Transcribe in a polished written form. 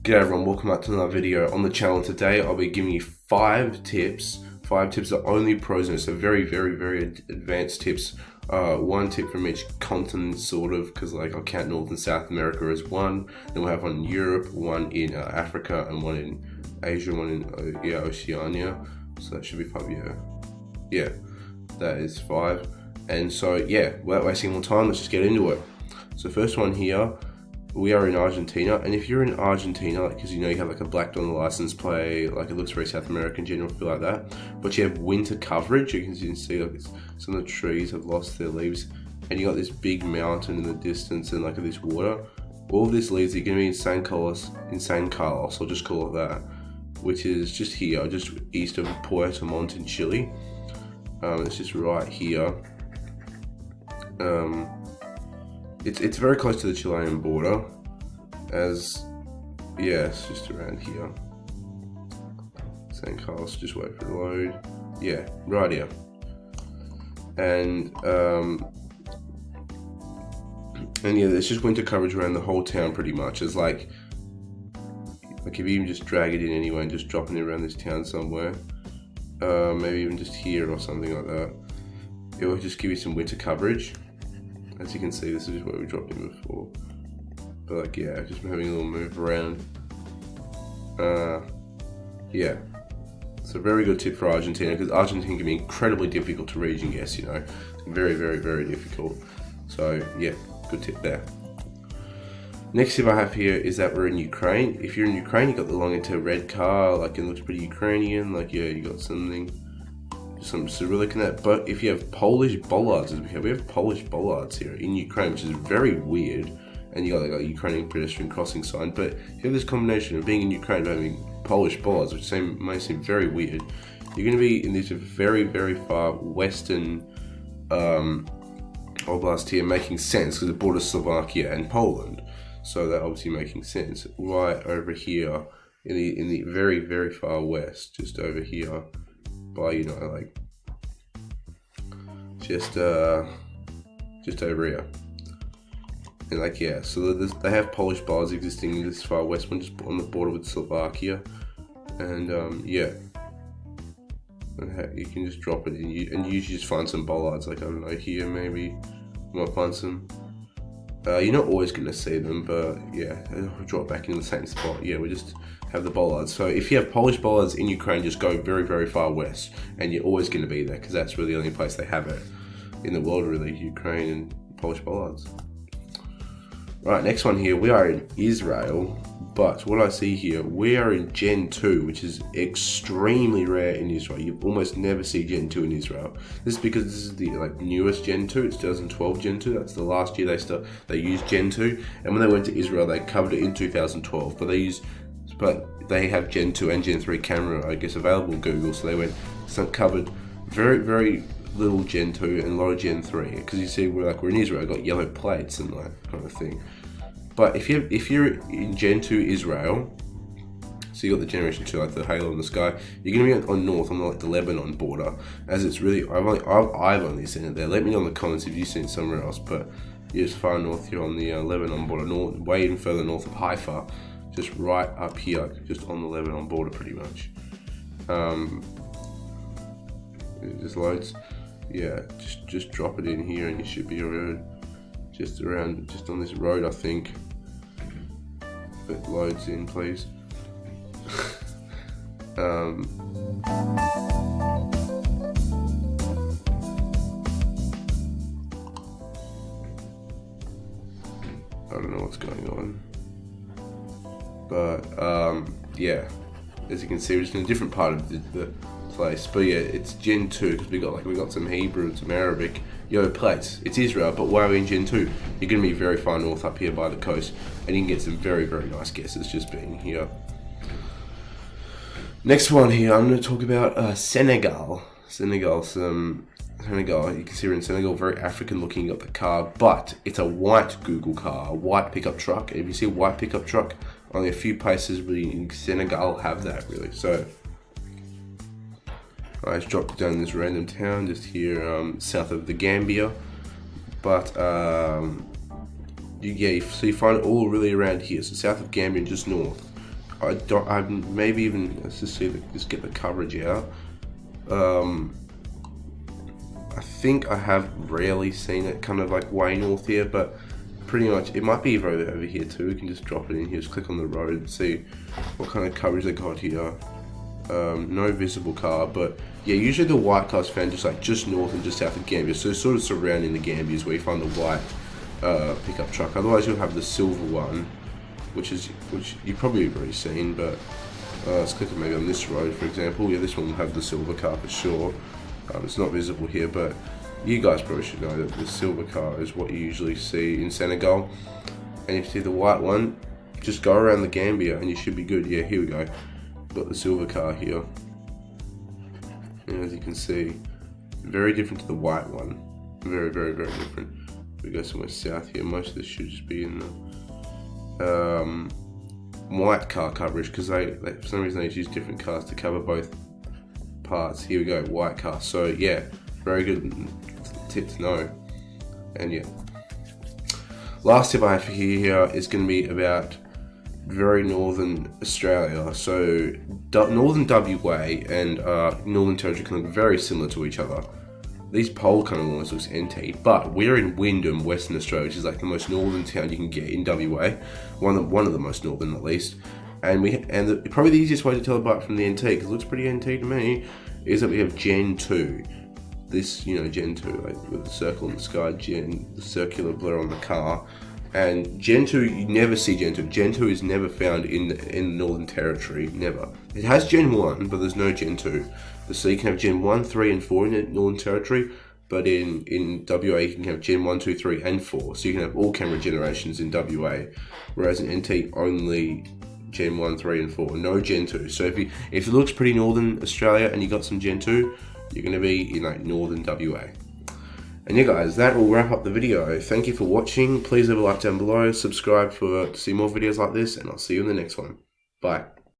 G'day everyone, welcome back to another video on the channel. Today I'll be giving you 5 tips that only pros know, so very advanced tips. 1 tip from each continent sort of, because like I'll count North and South America as 1, then we'll have 1 in Europe, 1 in Africa, and 1 in Asia, 1 in Oceania, so that should be 5. Yeah, that is 5. And so yeah, without wasting more time, let's just get into it. So first one here, we are in Argentina, and if you're in Argentina, because you know you have like a black on the license plate, like it looks very South American, general feel like that, but you have winter coverage. You can see like some of the trees have lost their leaves, and you got this big mountain in the distance and like this water. All of these leaves are going to be in San Carlos, I'll just call it that, which is just here, just east of Puerto Montt in Chile. It's just right here. It's very close to the Chilean border, it's just around here. San Carlos, just wait for it to load. Yeah, right here. And yeah, there's just winter coverage around the whole town pretty much. It's like if you even just drag it in anyway and just dropping it around this town somewhere, maybe even just here or something like that, it will just give you some winter coverage. As you can see, this is just where we dropped in before. But like, yeah, I've just been having a little move around. Yeah. It's a very good tip for Argentina, because Argentina can be incredibly difficult to read and guess, you know. Very difficult. So yeah, good tip there. Next tip I have here is that we're in Ukraine. If you're in Ukraine, you got the long-tailed red car, like it looks pretty Ukrainian, like yeah, you got some Cyrillic in that. But if you have Polish bollards, as we have Polish bollards here in Ukraine, which is very weird, and you got like a Ukrainian pedestrian crossing sign. But you have this combination of being in Ukraine and having Polish bollards, which may seem very weird. You're going to be in this very far western oblast here, making sense because it borders Slovakia and Poland, so that obviously making sense. Right over here in the very far west, just over here. By, you know, like just over here, and like yeah, so they have Polish bars existing in this far west one, just on the border with Slovakia, and yeah, and you can just drop it in, and you usually just find some bollards, like I don't know, here maybe you might find some. You're not always going to see them, but yeah, it'll drop back into the same spot. Yeah, we just have the bollards. So if you have Polish bollards in Ukraine, just go very far west, and you're always going to be there, because that's really the only place they have it in the world, really, Ukraine and Polish bollards. Right, next one here, we are in Israel, but what I see here, we are in Gen 2, which is extremely rare in Israel. You almost never see Gen 2 in Israel. This is because this is the newest Gen 2, it's 2012 Gen 2, that's the last year they used Gen 2, and when they went to Israel, they covered it in 2012, but they have Gen 2 and Gen 3 camera, I guess, available on Google, so they covered very little Gen 2 and a lot of Gen 3, because you see we're in Israel, got yellow plates and that kind of thing. But if you're in Gen 2 Israel, so you got the Generation 2, like the halo in the sky, you're going to be on north, on the Lebanon border, as it's really, I've only seen it there. Let me know in the comments if you've seen it somewhere else, but you're just far north, you're on the Lebanon border, way even further north of Haifa, just right up here, just on the Lebanon border pretty much. It just loads. Yeah, just drop it in here and you should be just on this road, I think. If it loads in, please. I don't know what's going on, but yeah, as you can see, we're just in a different part of the place. But yeah, it's Gen 2 because we got some Hebrew and some Arabic yellow plates. It's Israel, but why are we in Gen 2? You're going to be very far north up here by the coast, and you can get some very nice guesses just being here. Next one here, I'm going to talk about Senegal. Senegal, you can see we're in Senegal, very African looking. You got the car, but it's a white Google car, a white pickup truck. And if you see a white pickup truck, only a few places really in Senegal have that, really. So I just dropped down this random town just here south of the Gambia, but so you find it all really around here. So south of Gambia, just north, I don't. I maybe even let's just see. Just get the coverage out. I think I have rarely seen it kind of like way north here, but pretty much it might be over here too. We can just drop it in here. Just click on the road and see what kind of coverage they got here. No visible car, but yeah, usually the white car's found just north and just south of Gambia, so sort of surrounding the Gambia is where you find the white pickup truck. Otherwise you'll have the silver one, which you've probably already seen, but let's click maybe on this road for example. Yeah, this one will have the silver car for sure. It's not visible here, but you guys probably should know that the silver car is what you usually see in Senegal. And if you see the white one, just go around the Gambia and you should be good. Yeah, here we go. Got the silver car here. And as you can see, very different to the white one. Very, very, very different. We go somewhere south here. Most of this should just be in the white car coverage, because they for some reason they use different cars to cover both parts. Here we go, white car. So yeah, very good tip to know. And yeah, last tip I have for you here is going to be about very northern Australia. So northern WA and Northern Territory can look very similar to each other. These pole kind of almost looks NT, but we're in Wyndham, Western Australia, which is like the most northern town you can get in WA, one of the most northern at least. And probably the easiest way to tell apart from the NT, because it looks pretty NT to me, is that we have Gen 2. This, Gen 2, like with the circle in the sky, the circular blur on the car. And Gen 2, you never see Gen 2. Gen 2 is never found in the Northern Territory, never. It has Gen 1, but there's no Gen 2. So you can have Gen 1, 3, and 4 in the Northern Territory, but in WA you can have Gen 1, 2, 3, and 4. So you can have all camera generations in WA, whereas in NT only Gen 1, 3, and 4, no Gen 2. So if it looks pretty Northern Australia and you got some Gen 2, you're going to be in like Northern WA. And yeah guys, that will wrap up the video. Thank you for watching. Please leave a like down below, subscribe to see more videos like this, and I'll see you in the next one. Bye.